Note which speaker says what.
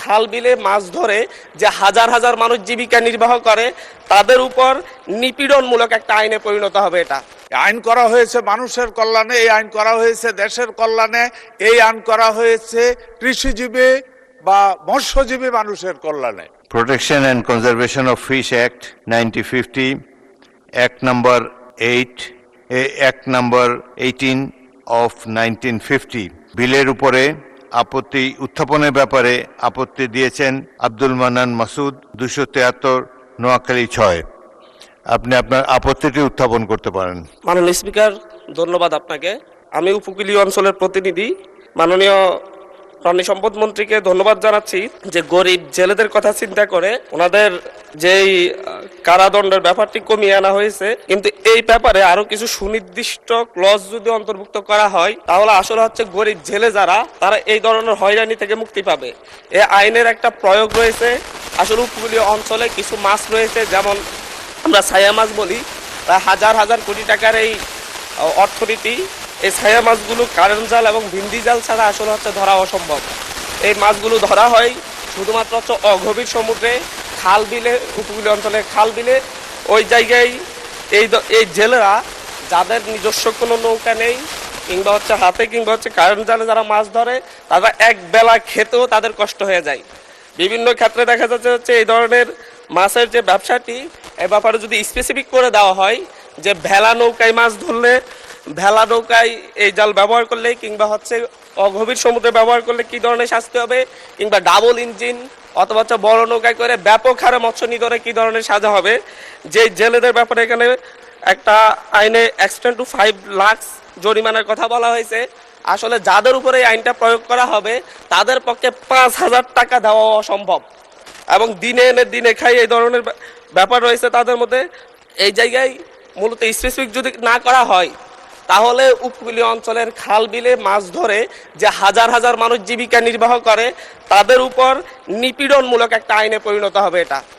Speaker 1: খাল বিলে মাছ ধরে যে হাজার হাজার মানুষ জীবিকা নির্বাহ করে তাদের উপর নিপীড়নমূলক একটা আইনে পরিণত হবে এটা।
Speaker 2: আইন করা হয়েছে মানুষের কল্যাণে, এই আইন করা হয়েছে দেশের কল্যাণে, এই আইন করা হয়েছে কৃষিজীবী বা মৎস্যজীবী মানুষের কল্যাণে।
Speaker 3: Protection and Conservation of Fish Act 1950, Act number 8, Act number 18 of 1950 বিলের উপরে আপত্তি উত্থাপনের ব্যাপারে আপত্তি দিয়েছেন আব্দুল মান্নান মাসুদ, 273 নোয়াখালী 6। আপনি আপনার আপত্তিটি উত্থাপন করতে পারেন।
Speaker 1: মাননীয় স্পিকার, ধন্যবাদ আপনাকে। আমি উপকূলীয় অঞ্চলের প্রতিনিধি, মাননীয় প্রাণী সম্পদ মন্ত্রীকে ধন্যবাদ জানাচ্ছি যে গরিব জেলেদের কথা চিন্তা করে ওনাদের যেই কারাদণ্ডের ব্যাপারটি কমিয়ে আনা হয়েছে, কিন্তু এই ব্যাপারে আরো কিছু সুনির্দিষ্ট ক্লজ যদি অন্তর্ভুক্ত করা হয় তাহলে আসলে হচ্ছে গরিব জেলে যারা তারা এই ধরনের হয়রানি থেকে মুক্তি পাবে। এই আইনের একটা প্রয়োগ রয়েছে। আসলে উপকূলীয় অঞ্চলে কিছু মাছ রয়েছে, যেমন আমরা ছায়া মাছ বলি, প্রায় হাজার হাজার কোটি টাকার এই অর্থনীতি। এই ছায়া মাছগুলো কারেন্ট জাল এবং ভিন্ডি জাল ছাড়া আসলে হচ্ছে ধরা অসম্ভব। এই মাছগুলো ধরা হয় শুধুমাত্র হচ্ছে অগভীর সমুদ্রে, খাল বিলে, উপকূলীয় অঞ্চলে খাল বিলে। ওই জায়গায় এই জেলেরা যাদের নিজস্ব কোনো নৌকা নেই কিংবা হচ্ছে হাতে কিংবা হচ্ছে কারেন্ট জালে যারা মাছ ধরে, তারা এক বেলা খেতেও তাদের কষ্ট হয়ে যায়। বিভিন্ন ক্ষেত্রে দেখা যাচ্ছে হচ্ছে এই ধরনের মাছের যে ব্যবসাটি, এ ব্যাপারে যদি স্পেসিফিক করে দেওয়া হয় যে ভেলা নৌকায় মাছ ধরলে, ভেলা নৌকায় এই জাল ব্যবহার করলে কিংবা হচ্ছে অগভীর সমুদ্রে ব্যবহার করলে কি ধরনের শাস্তি হবে, কিংবা ডাবল ইঞ্জিন অথবা হচ্ছে বড় নৌকায় করে ব্যাপক হারে মৎস্য নিধনে কি ধরনের সাজা হবে, যে জেলেদের ব্যাপারে এখানে একটা আইনে এক্সটেন্ড টু 5 লাখ জরিমানার কথা বলা হয়েছে। আসলে যাদের উপরে এই আইনটা প্রয়োগ করা হবে তাদের পক্ষে 5,000 টাকা দেওয়া অসম্ভব, এবং দিনে এনে দিনে খাই এই ধরনের ব্যাপার রয়েছে তাদের মধ্যে। এই জায়গায় মূলত স্পেসিফিক যদি না করা হয় তাহলে উপকূলীয় অঞ্চলের খাল বিলে মাছ ধরে যে হাজার হাজার মানুষ জীবিকা নির্বাহ করে তাদের উপর নিপীড়নমূলক একটা আইনে পরিণত হবে এটা।